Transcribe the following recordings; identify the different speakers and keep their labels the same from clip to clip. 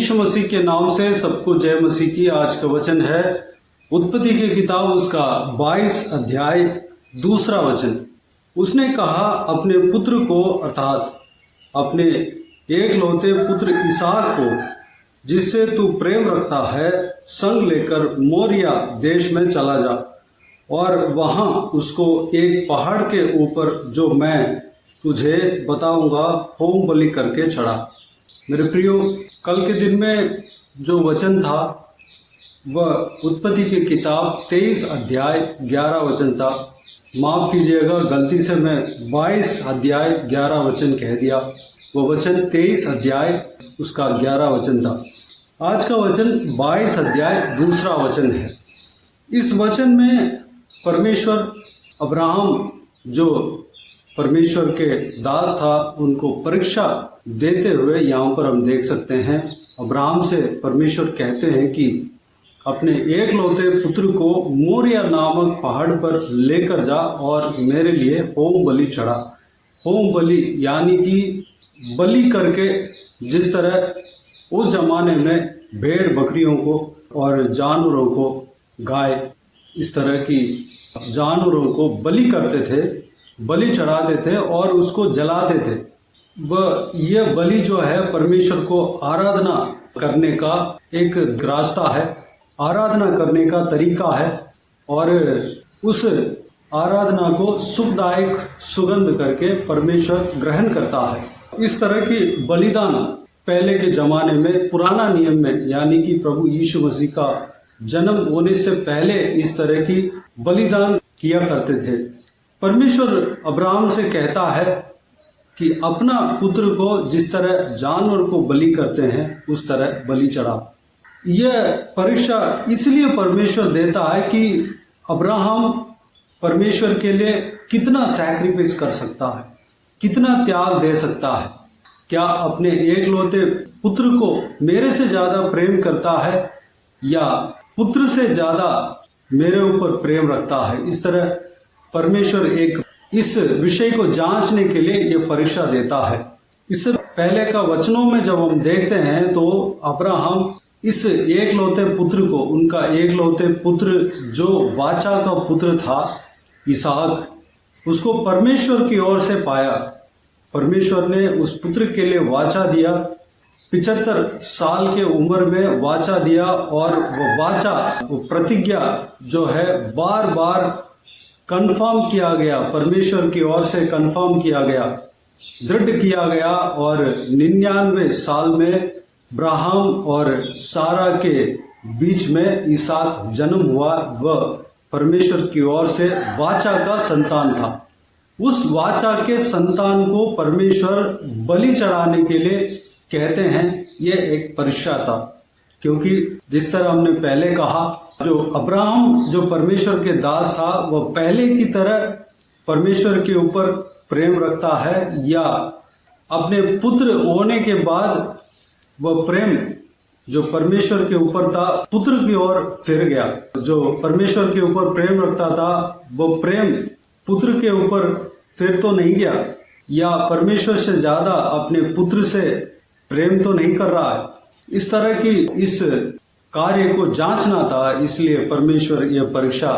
Speaker 1: यीशु मसीह के नाम से सबको जय मसीह की। आज का वचन है उत्पत्ति की किताब उसका 22 अध्याय 2 वचन। उसने कहा अपने पुत्र को अर्थात अपने एकलौते पुत्र इसहाक को जिससे तू प्रेम रखता है संग लेकर मोरिया देश में चला जा और वहां उसको एक पहाड़ के ऊपर जो मैं तुझे बताऊंगा होम बलि करके चढ़ा। मेरे प्रियो, कल के दिन में जो वचन था वह उत्पत्ति की किताब 23 अध्याय 11 वचन था। माफ कीजिएगा, गलती से मैं 22 अध्याय 11 वचन कह दिया। वह वचन 23 अध्याय उसका 11 वचन था। आज का वचन 22 अध्याय 2 वचन है। इस वचन में परमेश्वर अब्राहम जो परमेश्वर के दास था उनको परीक्षा देते हुए यहाँ पर हम देख सकते हैं। अब्राहम से परमेश्वर कहते हैं कि अपने एकलौते पुत्र को मोरिया नामक पहाड़ पर लेकर जा और मेरे लिए होम बलि चढ़ा। होम बलि यानी कि बलि करके, जिस तरह उस जमाने में भेड़ बकरियों को और जानवरों को, गाय इस तरह की जानवरों को बलि करते थे, बलि चढ़ाते थे और उसको जलाते थे। वह यह बलि जो है परमेश्वर को आराधना करने का एक रास्ता है, आराधना करने का तरीका है और उस आराधना को सुखदायक सुगंध करके परमेश्वर ग्रहण करता है। इस तरह की बलिदान पहले के जमाने में पुराना नियम में यानी कि प्रभु यीशु मसीह का जन्म होने से पहले इस तरह की बलिदान किया करते थे। परमेश्वर अब्राहम से कहता है कि अपना पुत्र को जिस तरह जानवर को बलि करते हैं उस तरह बलि चढ़ा। यह परीक्षा इसलिए परमेश्वर देता है कि अब्राहम परमेश्वर के लिए कितना सैक्रिफाइस कर सकता है, कितना त्याग दे सकता है। क्या अपने एकलौते पुत्र को मेरे से ज्यादा प्रेम करता है या पुत्र से ज्यादा मेरे ऊपर प्रेम रखता है? इस तरह परमेश्वर एक इस विषय को जांचने के लिए यह परीक्षा देता है। इससे पहले का वचनों में जब हम देखते हैं तो अब्राहम इस एकलौते पुत्र को, उनका एकलौते पुत्र जो वाचा का पुत्र था इसहाक, उसको परमेश्वर की ओर से पाया। परमेश्वर ने उस पुत्र के लिए वाचा दिया, 75 साल के उम्र में वाचा दिया और वो वाचा, वो प्रतिज्ञा जो है बार बार कंफर्म किया गया, परमेश्वर की ओर से कंफर्म किया गया, दृढ़ किया गया और 99 साल में अब्राहम और सारा के बीच में इसहाक जन्म हुआ। वह परमेश्वर की ओर से वाचा का संतान था। उस वाचा के संतान को परमेश्वर बलि चढ़ाने के लिए कहते हैं। यह एक परीक्षा था, क्योंकि जिस तरह हमने पहले कहा, जो अब्राहम जो परमेश्वर के दास था वह पहले की तरह परमेश्वर के ऊपर प्रेम रखता है या अपने पुत्र होने के बाद वह प्रेम जो परमेश्वर के ऊपर था पुत्र की ओर फिर गया। जो परमेश्वर के ऊपर प्रेम रखता था वो प्रेम पुत्र के ऊपर फिर तो नहीं गया, या परमेश्वर से ज्यादा अपने पुत्र से प्रेम तो नहीं कर रहा है। इस तरह की इस कार्य को जांचना था, इसलिए परमेश्वर यह परीक्षा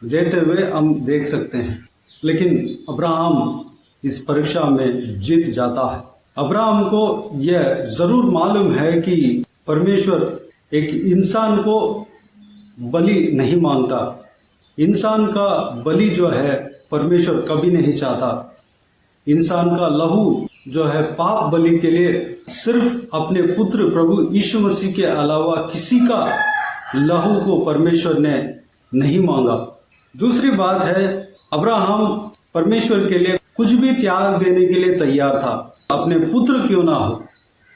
Speaker 1: देते हुए हम देख सकते हैं। लेकिन अब्राहम इस परीक्षा में जीत जाता है। अब्राहम को यह जरूर मालूम है कि परमेश्वर एक इंसान को बलि नहीं मांगता। इंसान का बलि जो है परमेश्वर कभी नहीं चाहता। इंसान का लहू जो है पाप बलि के लिए सिर्फ अपने पुत्र प्रभु यीशु मसीह के अलावा किसी का लहू को परमेश्वर ने नहीं मांगा। दूसरी बात है, अब्राहम परमेश्वर के लिए कुछ भी त्याग देने के लिए तैयार था। अपने पुत्र क्यों ना हो,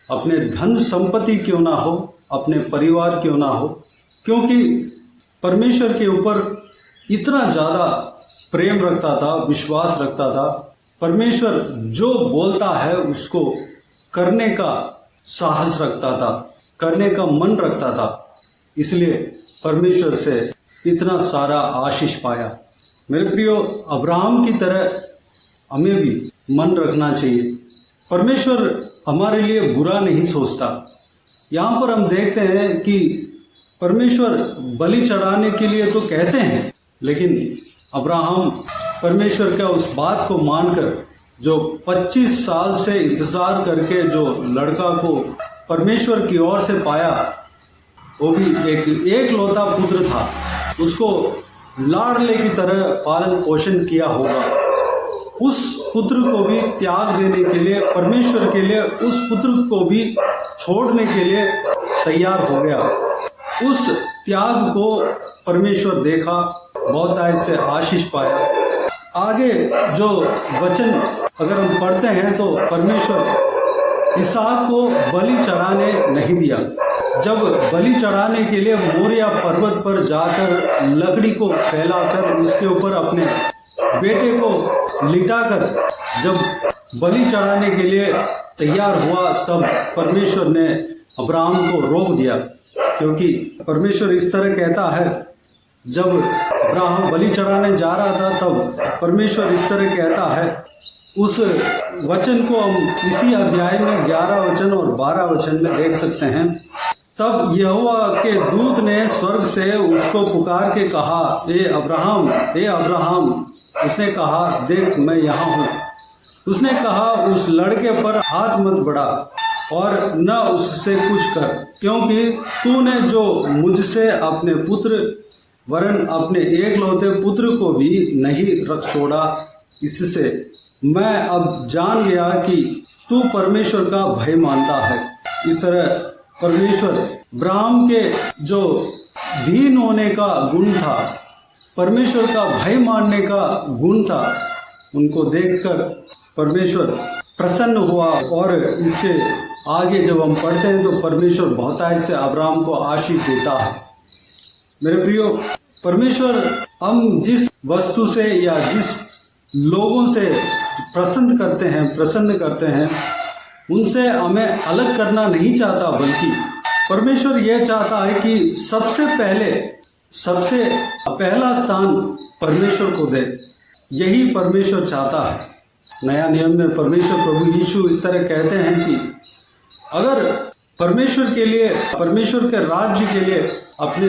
Speaker 1: अपने धन संपत्ति क्यों ना हो, अपने परिवार क्यों ना हो, क्योंकि परमेश्वर के ऊपर इतना ज्यादा प्रेम रखता था, विश्वास रखता था। परमेश्वर जो बोलता है उसको करने का साहस रखता था, करने का मन रखता था, इसलिए परमेश्वर से इतना सारा आशीष पाया। मेरे प्रियो, अब्राहम की तरह हमें भी मन रखना चाहिए। परमेश्वर हमारे लिए बुरा नहीं सोचता। यहाँ पर हम देखते हैं कि परमेश्वर बलि चढ़ाने के लिए तो कहते हैं, लेकिन अब्राहम परमेश्वर का उस बात को मानकर जो 25 साल से इंतजार करके जो लड़का को परमेश्वर की ओर से पाया, वो भी एक लौता पुत्र था, उसको लाडले की तरह पालन पोषण किया होगा। उस पुत्र को भी त्याग देने के लिए, परमेश्वर के लिए उस पुत्र को भी छोड़ने के लिए तैयार हो गया। उस त्याग को परमेश्वर देखा, बहुत से आशीष पाया। आगे जो वचन अगर हम पढ़ते हैं तो परमेश्वर इसहाक को बलि चढ़ाने नहीं दिया। जब बलि चढ़ाने के लिए मोरिया पर्वत पर जाकर लकड़ी को फैलाकर उसके ऊपर अपने बेटे को लिटाकर जब बलि चढ़ाने के लिए तैयार हुआ, तब परमेश्वर ने अब्राहम को रोक दिया, क्योंकि परमेश्वर इस तरह कहता है, जब अब्राहम बलि चढ़ाने जा रहा था तब परमेश्वर इस तरह कहता है। उस वचन को हम इसी अध्याय में 11 वचन और 12 वचन में देख सकते हैं। तब यहोवा के दूत ने स्वर्ग से उसको पुकार के कहा, ए अब्राहम, ए अब्राहम। उसने कहा, देख मैं यहाँ हूँ। उसने कहा, उस लड़के पर हाथ मत बढ़ा और न उससे कुछ कर, क्योंकि तूने जो मुझसे अपने पुत्र वरन अपने एकलौते पुत्र को भी नहीं रख छोड़ा, इससे मैं अब जान गया कि तू परमेश्वर का भय मानता है। इस तरह परमेश्वर अब्राहम के जो दीन होने का गुण था, परमेश्वर का भय मानने का गुण था, उनको देखकर परमेश्वर प्रसन्न हुआ। और इसके आगे जब हम पढ़ते हैं तो परमेश्वर बहुतायत से अब्राहम को आशीष देता है। मेरे प्रियो, परमेश्वर हम जिस वस्तु से या जिस लोगों से प्रसन्न करते हैं उनसे हमें अलग करना नहीं चाहता, बल्कि परमेश्वर यह चाहता है कि सबसे पहला स्थान परमेश्वर को दे। यही परमेश्वर चाहता है। नया नियम में परमेश्वर प्रभु यीशु इस तरह कहते हैं कि अगर परमेश्वर के लिए, परमेश्वर के राज्य के लिए अपने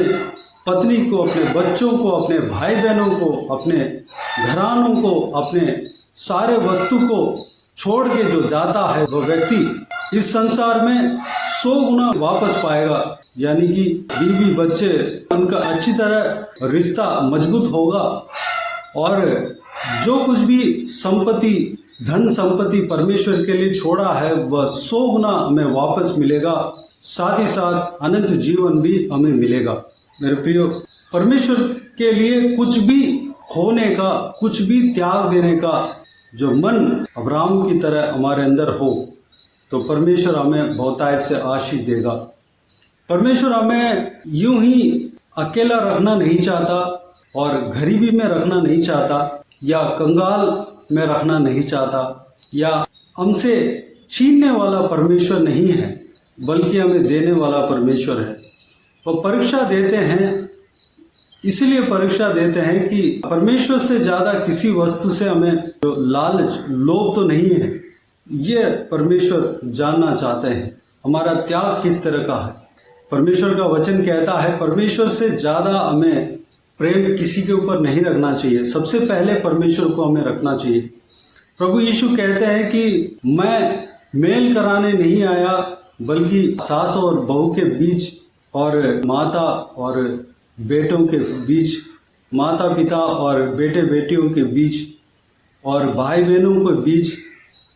Speaker 1: पत्नी को, अपने बच्चों को, अपने भाई बहनों को, अपने घरानों को, अपने सारे वस्तु को छोड़ के जो जाता है, वो व्यक्ति इस संसार में 100 गुना वापस पाएगा। यानी कि बीवी बच्चे, उनका अच्छी तरह रिश्ता मजबूत होगा और जो कुछ भी संपत्ति, धन संपत्ति परमेश्वर के लिए छोड़ा है, वह 100 गुना हमें वापस मिलेगा। साथ ही साथ अनंत जीवन भी हमें मिलेगा। मेरे प्रियो, परमेश्वर के लिए कुछ भी खोने का, कुछ भी त्याग देने का जो मन अब्राहम की तरह हमारे अंदर हो, तो परमेश्वर हमें बहुतायत से आशीष देगा। परमेश्वर हमें यूं ही अकेला रखना नहीं चाहता और गरीबी में रखना नहीं चाहता या कंगाल में रखना नहीं चाहता, या हमसे छीनने वाला परमेश्वर नहीं है, बल्कि हमें देने वाला परमेश्वर है। वो परीक्षा देते हैं, इसलिए परीक्षा देते हैं कि परमेश्वर से ज़्यादा किसी वस्तु से हमें जो लालच, लोभ तो नहीं है। ये परमेश्वर जानना चाहते हैं हमारा त्याग किस तरह का है। परमेश्वर का वचन कहता है, परमेश्वर से ज़्यादा हमें प्रेम किसी के ऊपर नहीं रखना चाहिए। सबसे पहले परमेश्वर को हमें रखना चाहिए। प्रभु यीशु कहते हैं कि मैं मेल कराने नहीं आया, बल्कि सास और बहू के बीच और माता और बेटों के बीच, माता पिता और बेटे बेटियों के बीच और भाई बहनों के बीच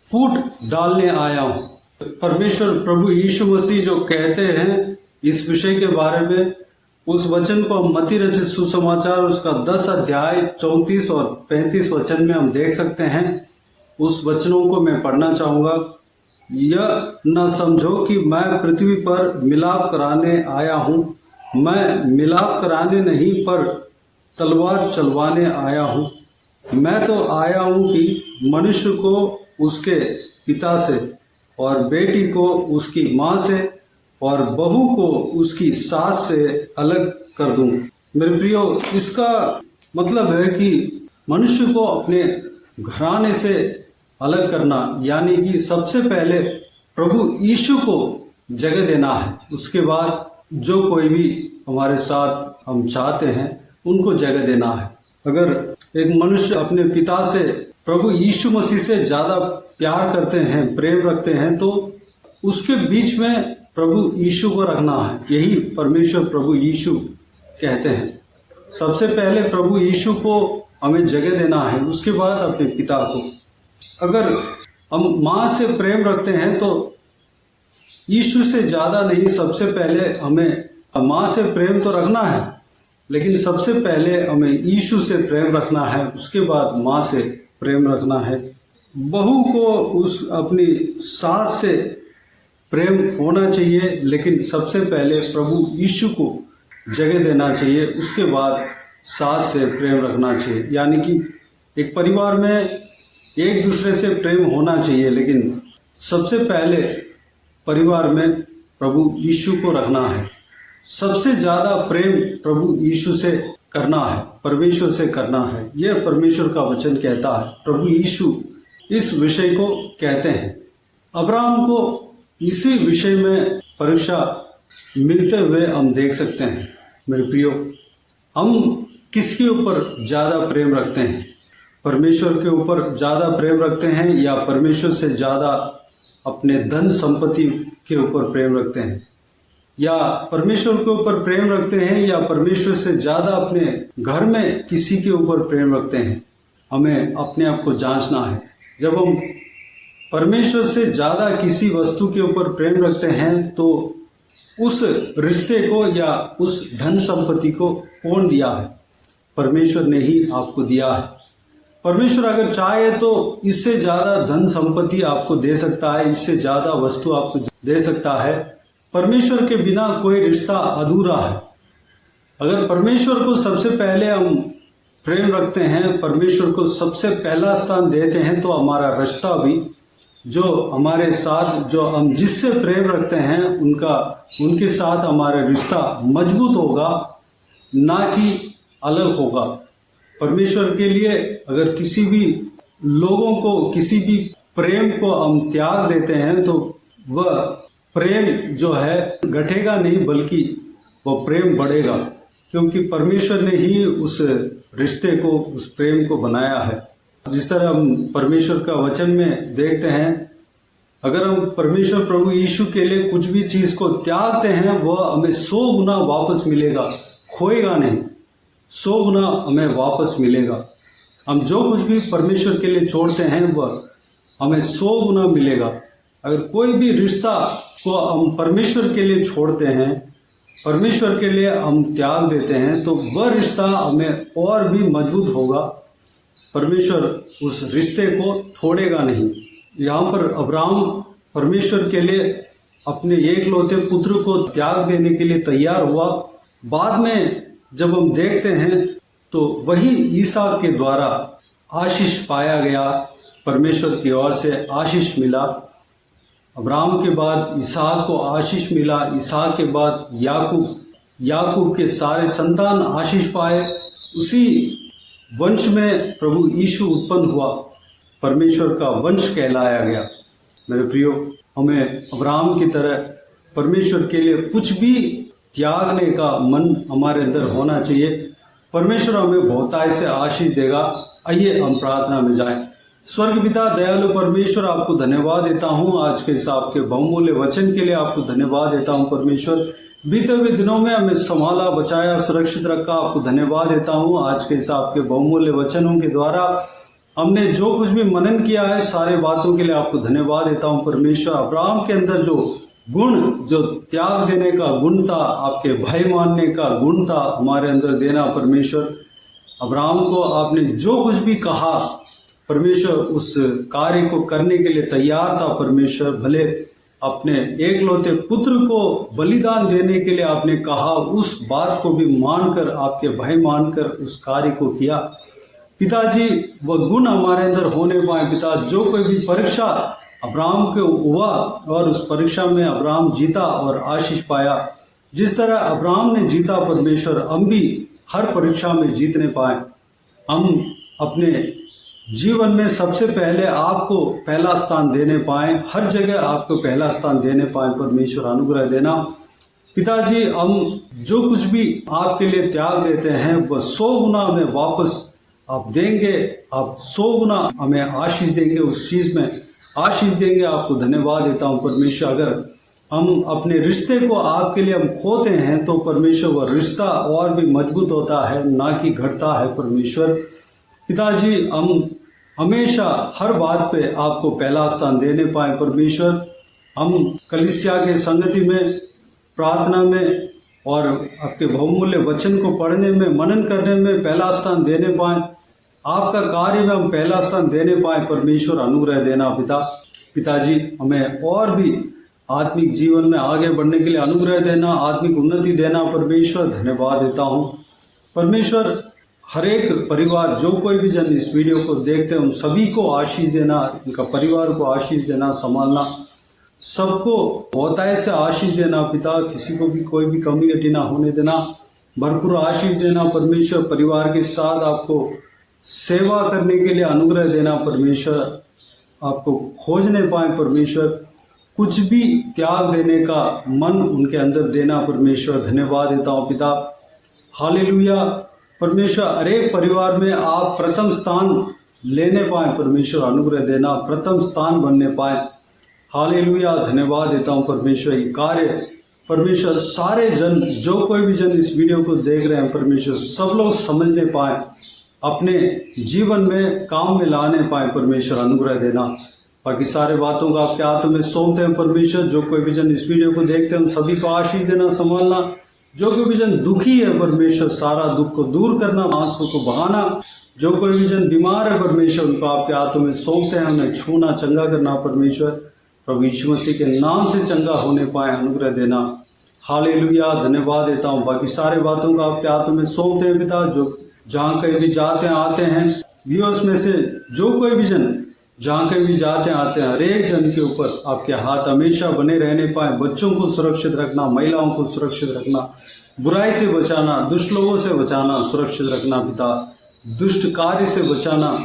Speaker 1: फूट डालने आया हूँ। परमेश्वर प्रभु यीशु मसीह जो कहते हैं इस विषय के बारे में, उस वचन को हम मत्ती रचित सुसमाचार उसका 10 अध्याय 34 और 35 वचन में हम देख सकते हैं। उस वचनों को मैं पढ़ना चाहूँगा। यह न समझो कि मैं पृथ्वी पर मिलाप कराने आया हूँ। मैं मिलाप कराने नहीं, पर तलवार चलवाने आया हूँ। मैं तो आया हूँ कि मनुष्य को उसके पिता से और बेटी को उसकी माँ से और बहू को उसकी सास से अलग कर दूं। मेरे प्रियो, इसका मतलब है कि मनुष्य को अपने घराने से अलग करना, यानी कि सबसे पहले प्रभु यीशु को जगह देना है। उसके बाद जो कोई भी हमारे साथ हम चाहते हैं उनको जगह देना है। अगर एक मनुष्य अपने पिता से, प्रभु यीशु मसीह से ज़्यादा प्यार करते हैं, प्रेम रखते हैं, तो उसके बीच में प्रभु यीशु को रखना है। यही परमेश्वर प्रभु यीशु कहते हैं। सबसे पहले प्रभु यीशु को हमें जगह देना है, उसके बाद अपने पिता को। अगर हम माँ से प्रेम रखते हैं तो यीशु से ज़्यादा नहीं, सबसे पहले हमें माँ से प्रेम तो रखना है, लेकिन सबसे पहले हमें यीशु से प्रेम रखना है, उसके बाद माँ से प्रेम रखना है। बहू को उस अपनी सास से प्रेम होना चाहिए, लेकिन सबसे पहले प्रभु यीशु को जगह देना चाहिए, उसके बाद सास से प्रेम रखना चाहिए। यानी कि एक परिवार में एक दूसरे से प्रेम होना चाहिए, लेकिन सबसे पहले परिवार में प्रभु यीशु को रखना है। सबसे ज़्यादा प्रेम प्रभु यीशु से करना है, परमेश्वर से करना है। यह परमेश्वर का वचन कहता है। प्रभु यीशु इस विषय को कहते हैं। अब्राहम को इसी विषय में परीक्षा मिलते हुए हम देख सकते हैं। मेरे प्रियो, हम किसके ऊपर ज़्यादा प्रेम रखते हैं? परमेश्वर के ऊपर ज़्यादा प्रेम रखते हैं या परमेश्वर से ज़्यादा अपने धन संपत्ति के ऊपर प्रेम रखते हैं? या परमेश्वर के ऊपर प्रेम रखते हैं या परमेश्वर से ज़्यादा अपने घर में किसी के ऊपर प्रेम रखते हैं? हमें अपने आप को जांचना है। जब हम परमेश्वर से ज़्यादा किसी वस्तु के ऊपर प्रेम रखते हैं तो उस रिश्ते को या उस धन संपत्ति को कौन दिया है? परमेश्वर ने ही आपको दिया है। परमेश्वर अगर चाहे तो इससे ज़्यादा धन संपत्ति आपको दे सकता है, इससे ज़्यादा वस्तु आपको दे सकता है। परमेश्वर के बिना कोई रिश्ता अधूरा है। अगर परमेश्वर को सबसे पहले हम प्रेम रखते हैं, परमेश्वर को सबसे पहला स्थान देते हैं, तो हमारा रिश्ता भी जो हमारे साथ, जो हम जिससे प्रेम रखते हैं, उनके साथ हमारा रिश्ता मजबूत होगा, ना कि अलग होगा। परमेश्वर के लिए अगर किसी भी लोगों को, किसी भी प्रेम को हम त्याग देते हैं तो वह प्रेम जो है घटेगा नहीं, बल्कि वह प्रेम बढ़ेगा, क्योंकि परमेश्वर ने ही उस रिश्ते को, उस प्रेम को बनाया है। जिस तरह हम परमेश्वर का वचन में देखते हैं, अगर हम परमेश्वर प्रभु यीशु के लिए कुछ भी चीज़ को त्यागते हैं, वह हमें 100 गुना वापस मिलेगा, खोएगा नहीं। 100 गुना हमें वापस मिलेगा। हम जो कुछ भी परमेश्वर के लिए छोड़ते हैं वह हमें 100 गुना मिलेगा। अगर कोई भी रिश्ता को हम परमेश्वर के लिए छोड़ते हैं, परमेश्वर के लिए हम त्याग देते हैं, तो वह रिश्ता हमें और भी मजबूत होगा। परमेश्वर उस रिश्ते को तोड़ेगा नहीं। यहाँ पर अब्राहम परमेश्वर के लिए अपने एकलौते पुत्र को त्याग देने के लिए तैयार हुआ। बाद में जब हम देखते हैं तो वही ईसाक के द्वारा आशीष पाया गया, परमेश्वर की ओर से आशीष मिला। अब्राहम के बाद इसहाक को आशीष मिला, इसहाक के बाद याकूब के सारे संतान आशीष पाए। उसी वंश में प्रभु यीशु उत्पन्न हुआ, परमेश्वर का वंश कहलाया गया। मेरे प्रियो, हमें अब्राहम की तरह परमेश्वर के लिए कुछ भी त्यागने का मन हमारे अंदर होना चाहिए। परमेश्वर हमें बहुतायत से आशीष देगा। आइए हम प्रार्थना में जाएं। स्वर्ग पिता दयालु परमेश्वर, आपको धन्यवाद देता हूँ आज के इस आपके बहुमूल्य वचन के लिए। आपको धन्यवाद देता हूँ परमेश्वर, बीते हुए दिनों में हमें संभाला, बचाया, सुरक्षित रखा। आपको धन्यवाद देता हूँ आज के इस आपके बहुमूल्य वचनों के द्वारा हमने जो कुछ भी मनन किया है, सारे बातों के लिए आपको धन्यवाद देता हूँ परमेश्वर। अब्राहम के अंदर जो गुण, जो त्याग देने का गुण था, आपके भय मानने का गुण था, हमारे अंदर देना परमेश्वर। अब्राहम को आपने जो कुछ भी कहा परमेश्वर, उस कार्य को करने के लिए तैयार था परमेश्वर। भले अपने एकलौते पुत्र को बलिदान देने के लिए आपने कहा, उस बात को भी मानकर, आपके भय मानकर उस कार्य को किया। पिताजी, वह गुण हमारे अंदर होने पाए। पिता, जो कोई भी परीक्षा अब्राहम को हुआ और उस परीक्षा में अब्राहम जीता और आशीष पाया, जिस तरह अब्राहम ने जीता परमेश्वर, हम भी हर परीक्षा में जीतने पाए। हम अपने जीवन में सबसे पहले आपको पहला स्थान देने पाए, हर जगह आपको पहला स्थान देने पाए, परमेश्वर अनुग्रह देना। पिताजी, हम जो कुछ भी आपके लिए त्याग देते हैं वह 100 गुना हमें वापस आप देंगे, आप 100 गुना हमें आशीष देंगे, उस चीज में आशीष देंगे। आपको धन्यवाद देता हूँ परमेश्वर। अगर हम अपने रिश्ते को आपके लिए हम खोते हैं तो परमेश्वर वह रिश्ता और भी मजबूत होता है, ना कि घटता है परमेश्वर। पिताजी, हम हमेशा हर बात पे आपको पहला स्थान देने पाए परमेश्वर। हम कलीसिया के संगति में, प्रार्थना में और आपके बहुमूल्य वचन को पढ़ने में, मनन करने में पहला स्थान देने पाए, आपका कार्य में हम पहला स्थान देने पाए, परमेश्वर अनुग्रह देना। पिताजी, हमें और भी आत्मिक जीवन में आगे बढ़ने के लिए अनुग्रह देना, आत्मिक उन्नति देना परमेश्वर। धन्यवाद देता हूँ परमेश्वर। हर एक परिवार, जो कोई भी जन इस वीडियो को देखते हैं, उन सभी को आशीष देना, उनका परिवार को आशीष देना, संभालना, सबको बहुतायत से आशीष देना पिता। किसी को भी कोई भी कमी घटी ना होने देना, भरपूर आशीष देना परमेश्वर। परिवार के साथ आपको सेवा करने के लिए अनुग्रह देना परमेश्वर, आपको खोजने पाए परमेश्वर, कुछ भी त्याग देने का मन उनके अंदर देना परमेश्वर। धन्यवाद देता हूँ पिता। हालेलुया परमेश्वर। हर एक परिवार में आप प्रथम स्थान लेने पाए परमेश्वर, अनुग्रह देना, प्रथम स्थान बनने पाए। हालेलुया। धन्यवाद देता हूँ परमेश्वर। ये कार्य परमेश्वर सारे जन, जो कोई भी जन इस वीडियो को देख रहे हैं परमेश्वर, सब लोग समझने पाए, अपने जीवन में काम में लाने पाए परमेश्वर, अनुग्रह देना। बाकी सारे बातों को आपके हाथों में सौंपते हैं परमेश्वर। जो कोई भी जन इस वीडियो को देखते हैं उन सभी को आशीष देना, संभालना। जो कोई भी जन दुखी है परमेश्वर, सारा दुख को दूर करना, आंसू को बहाना। जो कोई भी जन बीमार है परमेश्वर, उनको आपके हाथों में सौंपते हैं, उन्हें छूना, चंगा करना परमेश्वर। प्रभु यीशु मसीह के नाम से चंगा होने पाए, अनुग्रह देना। हालेलुया। धन्यवाद देता हूँ। बाकी सारे बातों को आपके हाथों में सौंपते हैं पिता। जो जहाँ कहीं भी जाते हैं आते हैं, व्यूअर्स में से जो कोई भी जन जहाँ कहीं भी जाते हैं आते हैं, हर एक जन के ऊपर आपके हाथ हमेशा बने रहने पाए। बच्चों को सुरक्षित रखना, महिलाओं को सुरक्षित रखना, बुराई से बचाना, दुष्ट लोगों से बचाना, सुरक्षित रखना पिता। दुष्ट कार्य से बचाना,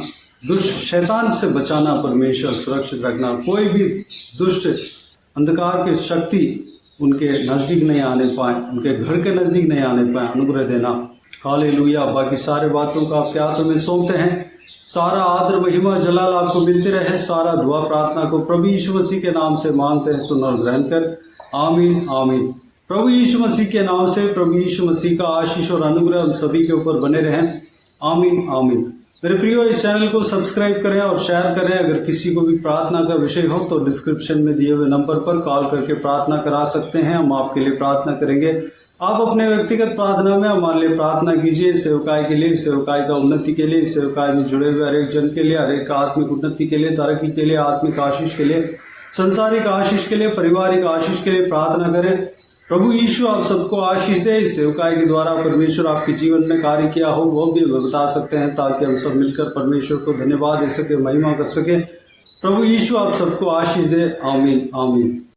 Speaker 1: दुष्ट शैतान से बचाना परमेश्वर, सुरक्षित रखना। कोई भी दुष्ट अंधकार की शक्ति उनके नज़दीक नहीं आने पाए, उनके घर के नज़दीक नहीं आने पाए, अनुग्रह देना। हालेलुया। बाकी सारे बातों को आपके हाथों में सौंपते हैं। सारा आदर, महिमा, जलाल आपको मिलते रहे। सारा दुआ प्रार्थना को प्रभु यीशु मसीह के नाम से मांगते हैं, सुन और ग्रहण कर। आमीन आमीन। प्रभु यीशु मसीह के नाम से प्रभु यीशु मसीह का आशीष और अनुग्रह हम सभी के ऊपर बने रहें। आमीन आमीन। मेरे प्रियो, इस चैनल को सब्सक्राइब करें और शेयर करें। अगर किसी को भी प्रार्थना का विषय हो तो डिस्क्रिप्शन में दिए हुए नंबर पर कॉल करके प्रार्थना करा सकते हैं, हम आपके लिए प्रार्थना करेंगे। आप अपने व्यक्तिगत प्रार्थना में हमारे लिए प्रार्थना कीजिए, सेवकाई के लिए, सेवकाई का उन्नति के लिए, सेवकाई में जुड़े हुए हर एक जन के लिए, हर एक आत्मिक उन्नति के लिए, तरक्की के लिए, आत्मिक आशीष के लिए, संसारिक आशीष के लिए, पारिवारिक आशीष के लिए प्रार्थना करें। प्रभु यीशु आप सबको आशीष दे। इस सेवकाई के द्वारा परमेश्वर आपके जीवन में कार्य किया हो वो भी बता सकते हैं, ताकि हम सब मिलकर परमेश्वर को धन्यवाद दे सके, महिमा कर सके। प्रभु यीशु आप सबको आशीष दे। आमीन आमीन।